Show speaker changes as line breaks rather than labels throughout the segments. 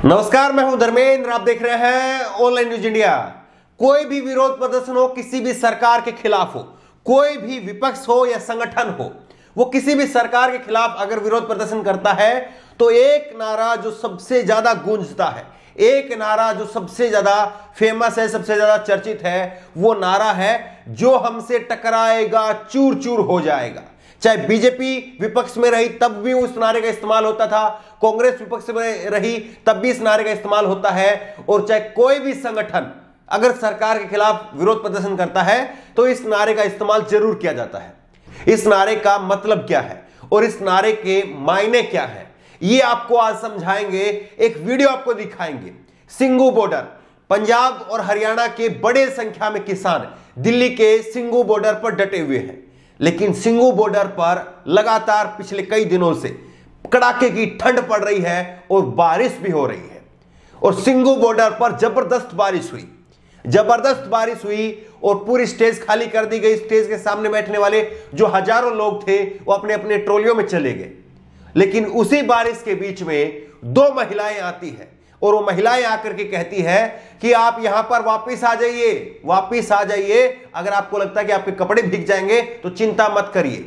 नमस्कार, मैं हूं धर्मेंद्र। आप देख रहे हैं ऑनलाइन न्यूज इंडिया। कोई भी विरोध प्रदर्शन हो, किसी भी सरकार के खिलाफ हो, कोई भी विपक्ष हो या संगठन हो, वो किसी भी सरकार के खिलाफ अगर विरोध प्रदर्शन करता है तो एक नारा जो सबसे ज्यादा गूंजता है, एक नारा जो सबसे ज्यादा फेमस है, सबसे ज्यादा चर्चित है, वो नारा है जो हमसे टकराएगा चूर चूर हो जाएगा। चाहे बीजेपी विपक्ष में रही तब भी उस नारे का इस्तेमाल होता था, कांग्रेस विपक्ष में रही तब भी इस नारे का इस्तेमाल होता है, और चाहे कोई भी संगठन अगर सरकार के खिलाफ विरोध प्रदर्शन करता है तो इस नारे का इस्तेमाल जरूर किया जाता है। इस नारे का मतलब क्या है और इस नारे के मायने क्या है, ये आपको आज समझाएंगे, एक वीडियो आपको दिखाएंगे। सिंघू बॉर्डर, पंजाब और हरियाणा के बड़े संख्या में किसान दिल्ली के सिंघू बॉर्डर पर डटे हुए हैं, लेकिन सिंघू बॉर्डर पर लगातार पिछले कई दिनों से कड़ाके की ठंड पड़ रही है और बारिश भी हो रही है। और सिंघू बॉर्डर पर जबरदस्त बारिश हुई और पूरी स्टेज खाली कर दी गई। स्टेज के सामने बैठने वाले जो हजारों लोग थे वो अपने अपने ट्रॉलियों में चले गए। लेकिन उसी बारिश के बीच में दो महिलाएं आती हैं और वो महिलाएं आकर के कहती है कि आप यहां पर वापस आ जाइए। अगर आपको लगता है कि आपके कपड़े भीग जाएंगे तो चिंता मत करिए,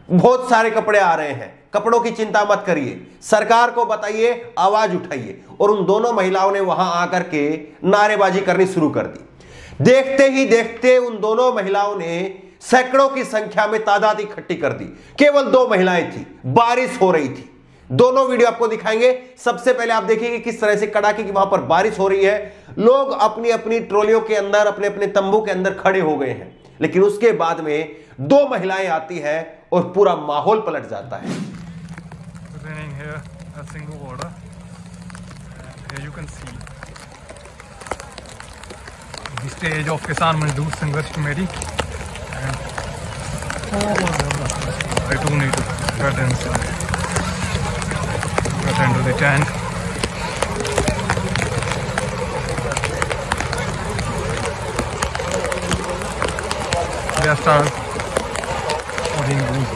बहुत सारे कपड़े आ रहे हैं, कपड़ों की चिंता मत करिए, सरकार को बताइए, आवाज उठाइए। और उन दोनों महिलाओं ने वहां आकर के नारेबाजी करनी शुरू कर दी। देखते ही देखते उन दोनों महिलाओं ने सैकड़ों की संख्या में तादाद इकट्ठी कर दी। केवल दो महिलाएं थी, बारिश हो रही थी। दोनों वीडियो आपको दिखाएंगे। सबसे पहले आप देखिए किस तरह से कड़ाके की वहां पर बारिश हो रही है, लोग अपनी अपनी ट्रॉलियों के अंदर, अपने अपने तंबू के अंदर खड़े हो गए हैं। लेकिन उसके बाद में दो महिलाएं आती है और पूरा माहौल पलट जाता है।
स्टेज ऑफ किसान मजदूर संघर्ष committee under the tank. They start pouring glue.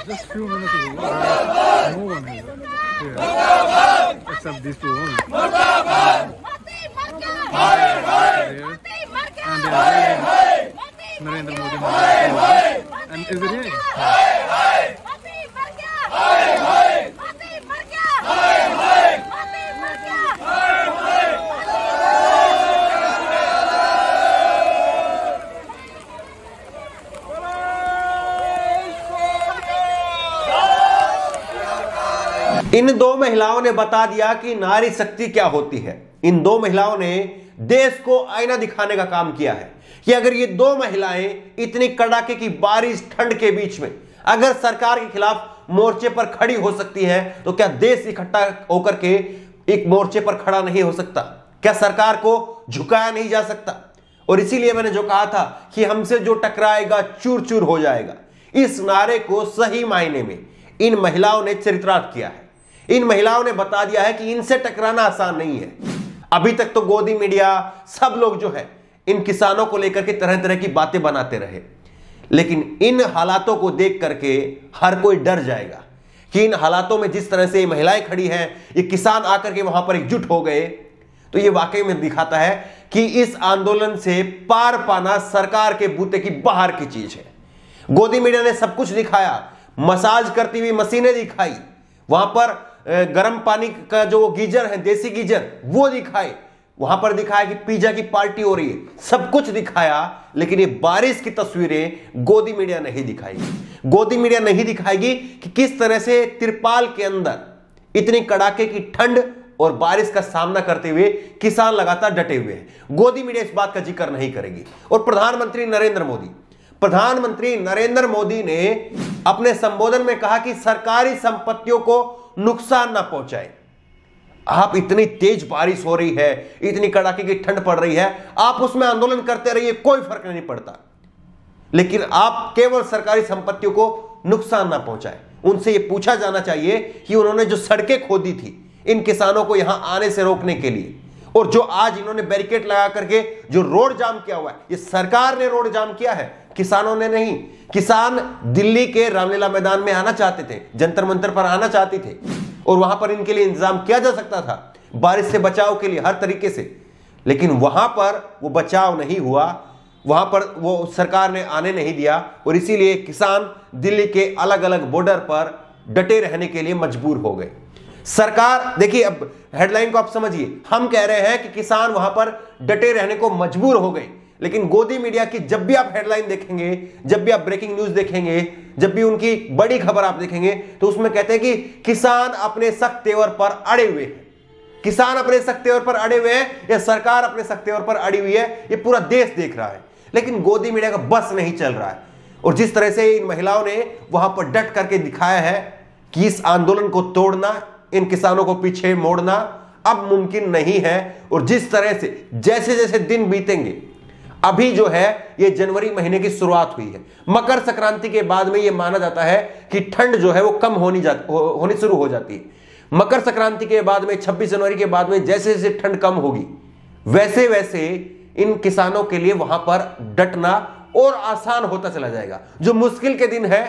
Just few minutes ago, no one here. Except these two only. And they are Narendra Modi. And is it here?
इन दो महिलाओं ने बता दिया कि नारी शक्ति क्या होती है। इन दो महिलाओं ने देश को आईना दिखाने का काम किया है कि अगर ये दो महिलाएं इतनी कड़ाके की बारिश ठंड के बीच में अगर सरकार के खिलाफ मोर्चे पर खड़ी हो सकती है तो क्या देश इकट्ठा होकर के एक मोर्चे पर खड़ा नहीं हो सकता? क्या सरकार को झुकाया नहीं जा सकता? और इसीलिए मैंने जो कहा था कि हमसे जो टकराएगा चूर चूर हो जाएगा, इस नारे को सही मायने में इन महिलाओं ने चरितार्थ किया है। इन महिलाओं ने बता दिया है कि इनसे टकराना आसान नहीं है। अभी तक तो गोदी मीडिया सब लोग जो है इन किसानों को लेकर के तरह तरह की बातें बनाते रहे, लेकिन इन हालातों को देख करके हर कोई डर जाएगा कि इन हालातों में जिस तरह से ये महिलाएं खड़ी हैं, ये किसान आकर के वहां पर एकजुट हो गए, तो ये वाकई में दिखाता है कि इस आंदोलन से पार पाना सरकार के बूते की बाहर की चीज है। गोदी मीडिया ने सब कुछ दिखाया, मसाज करती हुई मशीनें दिखाई, वहां पर गर्म पानी का जो गीजर है, देसी गीजर, वो दिखाए, वहां पर दिखाया कि पिज्जा की पार्टी हो रही है, सब कुछ दिखाया, लेकिन ये बारिश की तस्वीरें गोदी मीडिया नहीं दिखाएगी। गोदी मीडिया नहीं दिखाएगी कि किस तरह से तिरपाल के अंदर इतनी कड़ाके की ठंड और बारिश का सामना करते हुए किसान लगातार डटे हुए हैं। गोदी मीडिया इस बात का जिक्र नहीं करेगी। और प्रधानमंत्री नरेंद्र मोदी ने अपने संबोधन में कहा कि सरकारी संपत्तियों को नुकसान ना पहुंचाए। आप इतनी तेज बारिश हो रही है, इतनी कड़ाके की ठंड पड़ रही है, आप उसमें आंदोलन करते रहिए, कोई फर्क नहीं पड़ता, लेकिन आप केवल सरकारी संपत्तियों को नुकसान ना पहुंचाए। उनसे यह पूछा जाना चाहिए कि उन्होंने जो सड़कें खोदी थी इन किसानों को यहां आने से रोकने के लिए, और जो आज इन्होंने बैरिकेड लगा करके जो रोड जाम किया हुआ है, ये सरकार ने रोड जाम किया है, किसानों ने नहीं। किसान दिल्ली के रामलीला मैदान में आना चाहते थे, जंतर मंतर पर आना चाहते थे, और वहां पर इनके लिए इंतजाम किया जा सकता था बारिश से बचाव के लिए हर तरीके से, लेकिन वहां पर वो बचाव नहीं हुआ, वहां पर वो सरकार ने आने नहीं दिया, और इसीलिए किसान दिल्ली के अलग अलग बॉर्डर पर डटे रहने के लिए मजबूर हो गए। सरकार, देखिए अब हेडलाइन को आप समझिए, हम कह रहे हैं कि किसान वहां पर डटे रहने को मजबूर हो गए, लेकिन गोदी मीडिया की जब भी आप हेडलाइन देखेंगे, जब भी आप ब्रेकिंग न्यूज देखेंगे, जब भी उनकी बड़ी खबर आप देखेंगे, तो उसमें कहते हैं कि किसान अपने सख्त तेवर पर अड़े हुए हैं। किसान अपने सख्त तेवर पर अड़े हुए हैं या सरकार अपने सख्त तेवर पर अड़ी हुई है, ये पूरा देश देख रहा है, लेकिन गोदी मीडिया का बस नहीं चल रहा है। और जिस तरह से इन महिलाओं ने वहां पर डट करके दिखाया है कि इस आंदोलन को तोड़ना, इन किसानों को पीछे मोड़ना अब मुमकिन नहीं है, और जिस तरह से जैसे जैसे दिन बीतेंगे, अभी जो है ये जनवरी महीने की शुरुआत हुई है, मकर संक्रांति के बाद में ये माना जाता है कि ठंड जो है वो कम होनी शुरू हो जाती है। मकर संक्रांति के बाद में 26 जनवरी के बाद में जैसे जैसे ठंड कम होगी, वैसे वैसे इन किसानों के लिए वहां पर डटना और आसान होता चला जाएगा। जो मुश्किल के दिन है,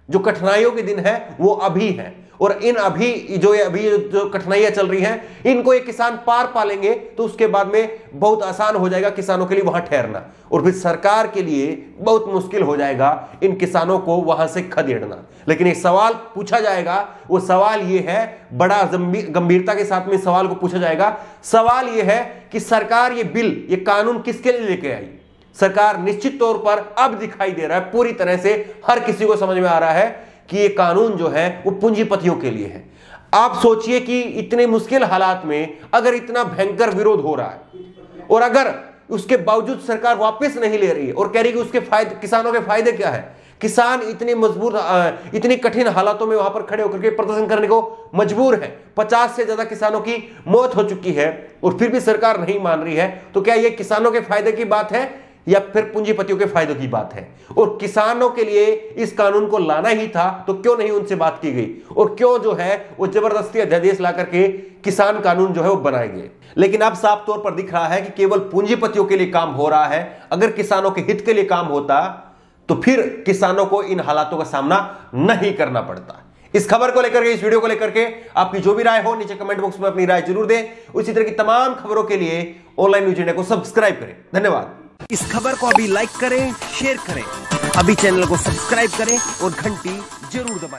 जो कठिनाइयों के दिन है, वो अभी है, और इन अभी जो कठिनाइयां चल रही हैं, इनको ये किसान पार पा लेंगे तो उसके बाद में बहुत आसान हो जाएगा किसानों के लिए वहां ठहरना, और फिर सरकार के लिए बहुत मुश्किल हो जाएगा इन किसानों को वहां से खदेड़ना। लेकिन एक सवाल पूछा जाएगा, वो सवाल ये है, बड़ा गंभीरता के साथ में सवाल को पूछा जाएगा। सवाल ये है कि सरकार ये बिल, ये कानून किसके लिए लेके आई? सरकार निश्चित तौर पर अब दिखाई दे रहा है, पूरी तरह से हर किसी को समझ में आ रहा है कि ये कानून जो है वो पूंजीपतियों के लिए है। आप सोचिए कि इतने मुश्किल हालात में अगर इतना भयंकर विरोध हो रहा है, और अगर उसके बावजूद सरकार वापस नहीं ले रही है और कह रही है कि उसके फायदे, किसानों के फायदे क्या है, किसान इतनी मजबूत, इतनी कठिन हालातों में वहां पर खड़े होकर के प्रदर्शन करने को मजबूर है। 50 से ज्यादा किसानों की मौत हो चुकी है, और फिर भी सरकार नहीं मान रही है, तो क्या यह किसानों के फायदे की बात है या फिर पूंजीपतियों के फायदों की बात है? और किसानों के लिए इस कानून को लाना ही था, तो क्यों नहीं उनसे बात की गई, और क्यों जो है वो जबरदस्ती अध्यादेश ला करके किसान कानून जो है वो बनाए गए? लेकिन अब साफ तौर पर दिख रहा है कि केवल पूंजीपतियों के लिए काम हो रहा है। अगर किसानों के हित के लिए काम होता तो फिर किसानों को इन हालातों का सामना नहीं करना पड़ता। इस खबर को लेकर के, इस वीडियो को लेकर के आपकी जो भी राय हो नीचे कमेंट बॉक्स में अपनी राय जरूर दें। उसी तरह की तमाम खबरों के लिए ऑनलाइन न्यूज इंडिया को सब्सक्राइब करें। धन्यवाद।
इस खबर को अभी लाइक करें, शेयर करें, अभी चैनल को सब्सक्राइब करें और घंटी जरूर दबाएं।